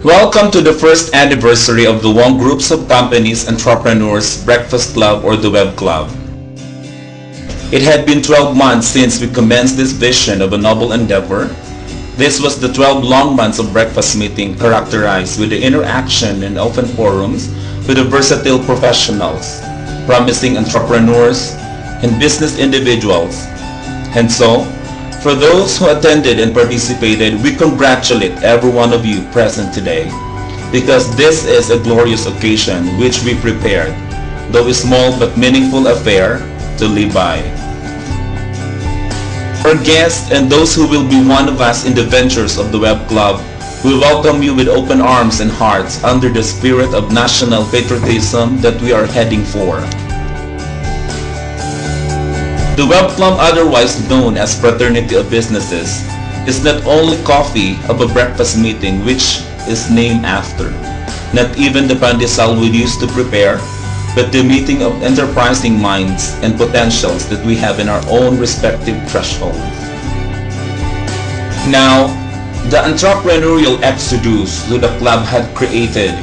Welcome to the first anniversary of the One Groups of Companies Entrepreneurs Breakfast Club, or the Web Club. It had been 12 months since we commenced this vision of a noble endeavor. This was the 12 long months of breakfast meeting characterized with the interaction and open forums with the versatile professionals, promising entrepreneurs, and business individuals. And so, for those who attended and participated, we congratulate every one of you present today, because this is a glorious occasion which we prepared, though a small but meaningful affair to live by. Our guests and those who will be one of us in the ventures of the Web Club, we welcome you with open arms and hearts under the spirit of national patriotism that we are heading for. The Web Club, otherwise known as Fraternity of Businesses, is not only coffee of a breakfast meeting which is named after, not even the pandesal we used to prepare, but the meeting of enterprising minds and potentials that we have in our own respective thresholds. Now, the entrepreneurial exodus that the club had created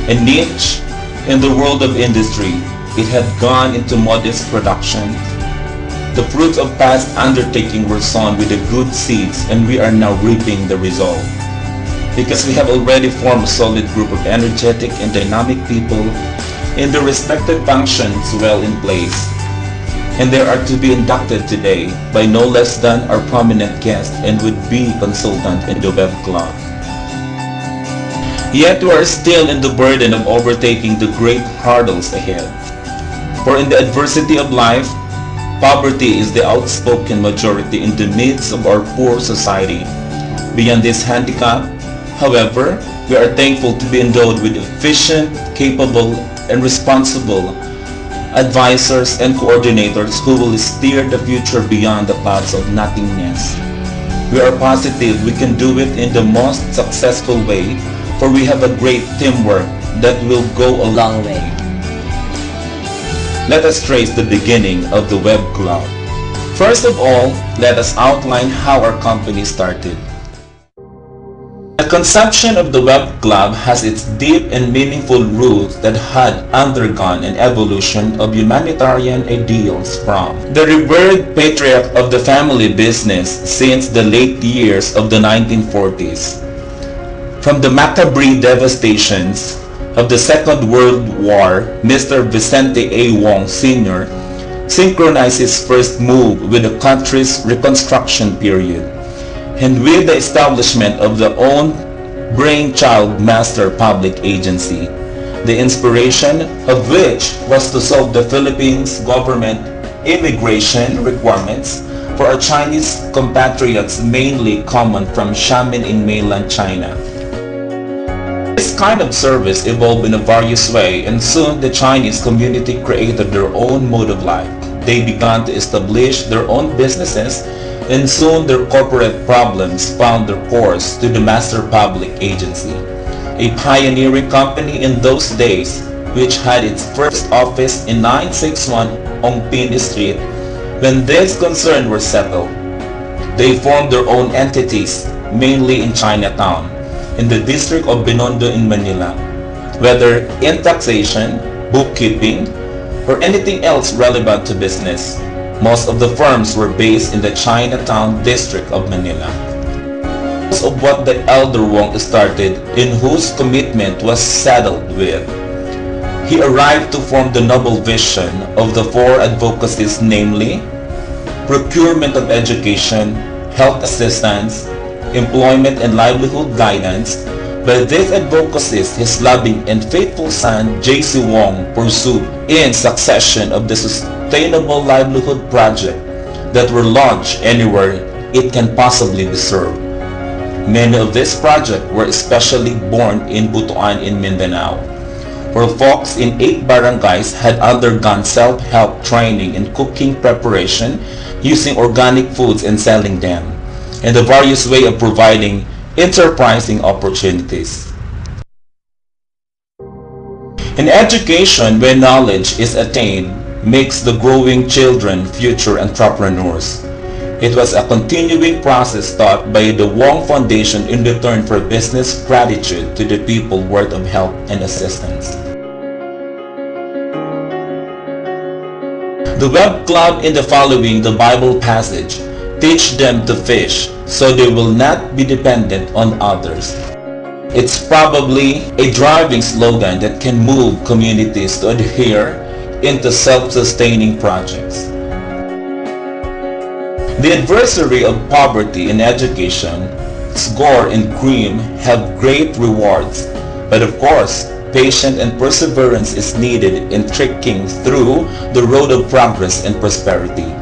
a niche in the world of industry. It had gone into modest production. The fruits of past undertaking were sown with the good seeds, and we are now reaping the result. Because we have already formed a solid group of energetic and dynamic people in the respective functions well in place. And they are to be inducted today by no less than our prominent guest and would-be consultant in the Web Club. Yet we are still in the burden of overtaking the great hurdles ahead. For in the adversity of life, poverty is the outspoken majority in the midst of our poor society. Beyond this handicap, however, we are thankful to be endowed with efficient, capable, and responsible advisors and coordinators who will steer the future beyond the paths of nothingness. We are positive we can do it in the most successful way, for we have a great teamwork that will go a long way. Let us trace the beginning of the Web Club. First of all, let us outline how our company started. The conception of the Web Club has its deep and meaningful roots that had undergone an evolution of humanitarian ideals from the revered patriarch of the family business since the late years of the 1940s. From the macabre devastations of the Second World War, Mr. Vicente A. Wong Sr. synchronized his first move with the country's Reconstruction period, and with the establishment of the own brainchild master public agency, the inspiration of which was to solve the Philippines government immigration requirements for our Chinese compatriots, mainly common from Xiamen in mainland China. This kind of service evolved in a various way, and soon the Chinese community created their own mode of life. They began to establish their own businesses, and soon their corporate problems found their course to the Master Public Agency, a pioneering company in those days which had its first office in 961 Ongpin Street. When this concern were settled, they formed their own entities, mainly in Chinatown, in the district of Binondo in Manila. Whether in taxation, bookkeeping, or anything else relevant to business, most of the firms were based in the Chinatown district of Manila. Most of what the elder Wong started, in whose commitment was saddled with, he arrived to form the noble vision of the four advocacies, namely procurement of education, health assistance, employment and livelihood guidance. By these advocacies, his loving and faithful son J.C. Wong pursued in succession of the sustainable livelihood project that were launched anywhere it can possibly be served. Many of these projects were especially born in Butuan in Mindanao, where folks in 8 barangays had undergone self-help training in cooking preparation using organic foods and selling them, and a various way of providing enterprising opportunities. In education, where knowledge is attained, makes the growing children future entrepreneurs. It was a continuing process taught by the Wong Foundation in return for business gratitude to the people worth of help and assistance. The Web Club in the following the Bible passage, teach them to fish so they will not be dependent on others. It's probably a driving slogan that can move communities to adhere into self-sustaining projects. The adversary of poverty in education, score and cream have great rewards, but of course, patience and perseverance is needed in trekking through the road of progress and prosperity.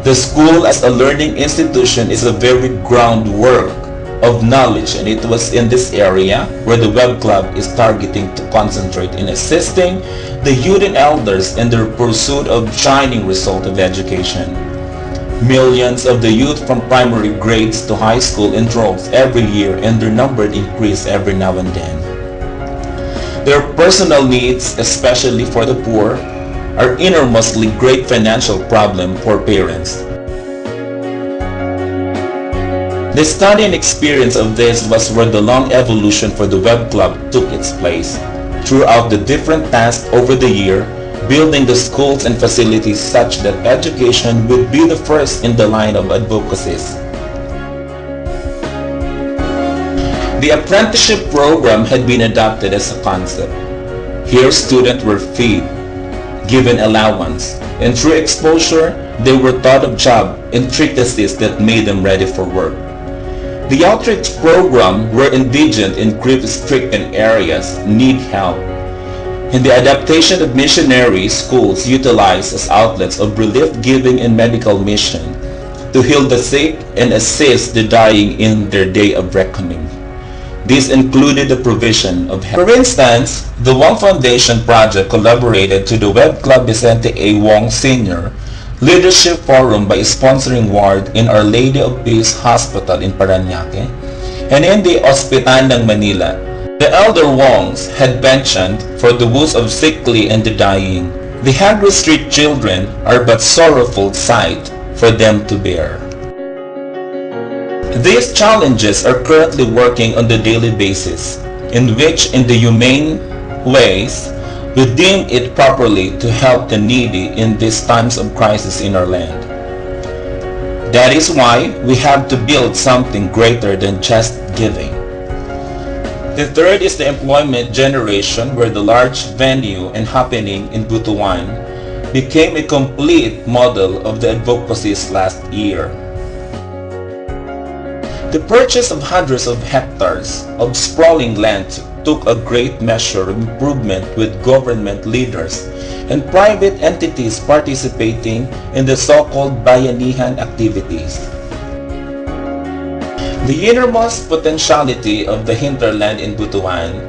The school as a learning institution is a very groundwork of knowledge, and it was in this area where the Web Club is targeting to concentrate in assisting the youth and elders in their pursuit of shining result of education. Millions of the youth from primary grades to high school enrolls every year, and their number increase every now and then. Their personal needs, especially for the poor, are enormously great financial problem for parents. The study and experience of this was where the long evolution for the Web Club took its place. Throughout the different tasks over the year, building the schools and facilities such that education would be the first in the line of advocacies. The apprenticeship program had been adopted as a concept. Here students were fed, given allowance, and through exposure, they were taught of job intricacies that made them ready for work. The outreach program where indigent and grief-stricken areas need help, and the adaptation of missionary schools utilized as outlets of relief-giving and medical mission to heal the sick and assist the dying in their day of reckoning. This included the provision of help. For instance, the Wong Foundation project collaborated to the Web Club Vicente A. Wong Sr. Leadership Forum by sponsoring ward in Our Lady of Peace Hospital in Parañaque and in the Hospital ng Manila. The elder Wongs had pensioned for the woes of sickly and the dying. The hungry street children are but sorrowful sight for them to bear. These challenges are currently working on the daily basis, in which in the humane ways we deem it properly to help the needy in these times of crisis in our land. That is why we have to build something greater than just giving. The third is the employment generation, where the large venue and happening in Butuan became a complete model of the advocacies last year. The purchase of hundreds of hectares of sprawling land took a great measure of improvement with government leaders and private entities participating in the so-called bayanihan activities. The innermost potentiality of the hinterland in Butuan,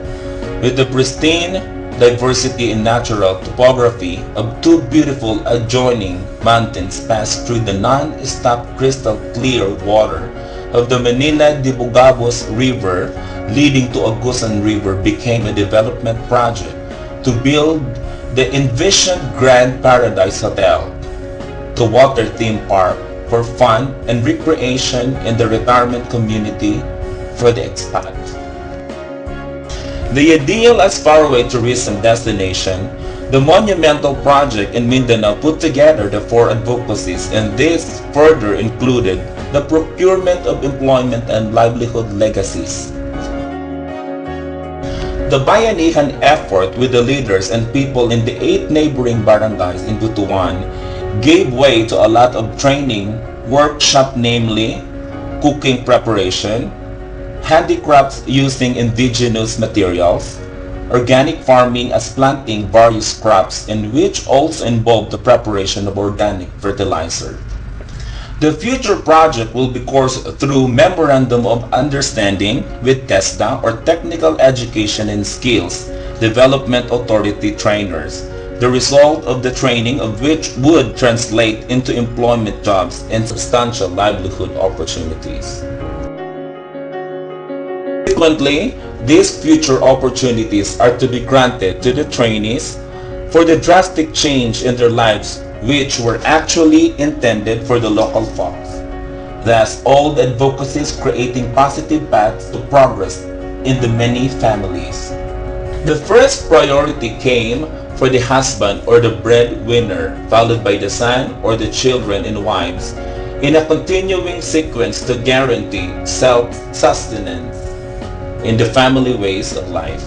with the pristine diversity in natural topography of two beautiful adjoining mountains passed through the non-stop crystal clear water of the Manila de Bugabos River leading to Agusan River, became a development project to build the envisioned Grand Paradise Hotel, the water theme park for fun and recreation in the retirement community for the expat. The ideal as faraway tourism destination, the monumental project in Mindanao put together the four advocacies, and this further included the procurement of employment and livelihood legacies. The bayanihan effort with the leaders and people in the 8 neighboring barangays in Butuan gave way to a lot of training, workshop, namely cooking preparation, handicrafts using indigenous materials, organic farming as planting various crops, and which also involved the preparation of organic fertilizer. The future project will be coursed through Memorandum of Understanding with TESDA, or Technical Education and Skills Development Authority trainers, the result of the training of which would translate into employment jobs and substantial livelihood opportunities. Consequently, these future opportunities are to be granted to the trainees for the drastic change in their lives which were actually intended for the local folks. Thus, all the advocacies creating positive paths to progress in the many families. The first priority came for the husband or the breadwinner, followed by the son or the children and wives, in a continuing sequence to guarantee self-sustenance in the family ways of life.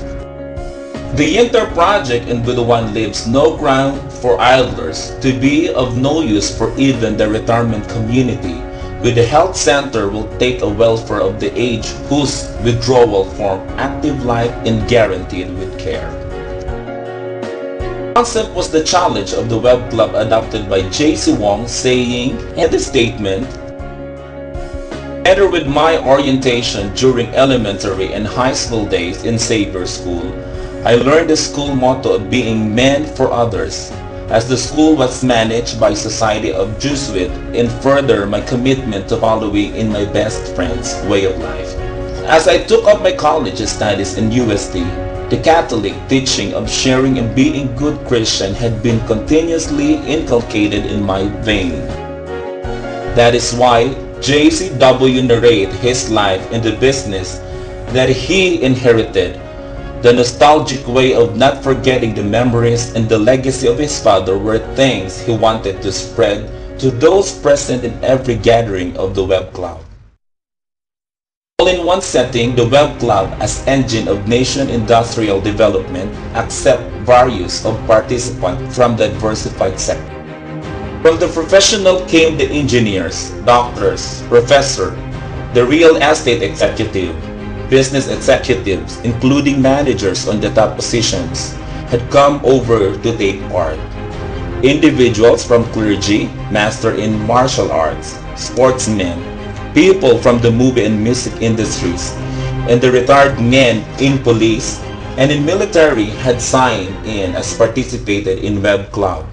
The inter-project in Butuan leaves no ground for idlers to be of no use for even the retirement community, with the health center will take a welfare of the aged whose withdrawal from active life and guaranteed with care. The concept was the challenge of the Web Club adopted by J.C. Wong, saying in the statement, "Together with my orientation during elementary and high school days in Xavier School, I learned the school motto of being meant for others, as the school was managed by Society of Jesuit, and further my commitment to following in my best friend's way of life." As I took up my college studies in UST, the Catholic teaching of sharing and being good Christian had been continuously inculcated in my vein. That is why JCW narrated his life in the business that he inherited, the nostalgic way of not forgetting the memories and the legacy of his father were things he wanted to spread to those present in every gathering of the Web Club. All in one setting, the Web Club as engine of nation industrial development accept various of participants from the diversified sector. From the professional came the engineers, doctors, professor, the real estate executive, business executives, including managers on the top positions, had come over to take part. Individuals from clergy, master in martial arts, sportsmen, people from the movie and music industries, and the retired men in police and in military had signed in as participated in Web Club.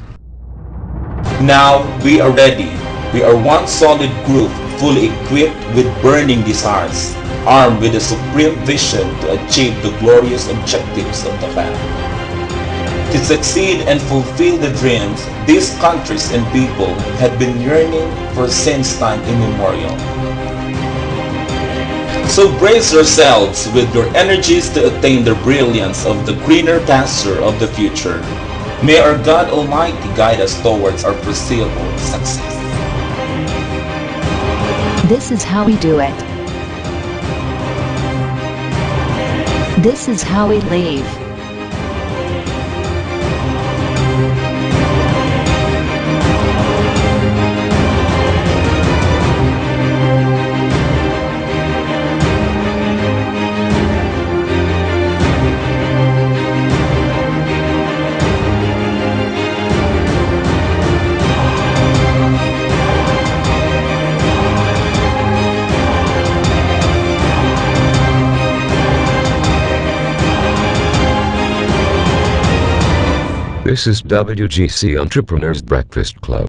Now we are ready. We are one solid group, fully equipped with burning desires, armed with a supreme vision to achieve the glorious objectives of the family. To succeed and fulfill the dreams these countries and people have been yearning for since time immemorial. So brace yourselves with your energies to attain the brilliance of the greener pasture of the future. May our God Almighty guide us towards our foreseeable success. This is how we do it. This is how we live. This is WGC Entrepreneurs Breakfast Club.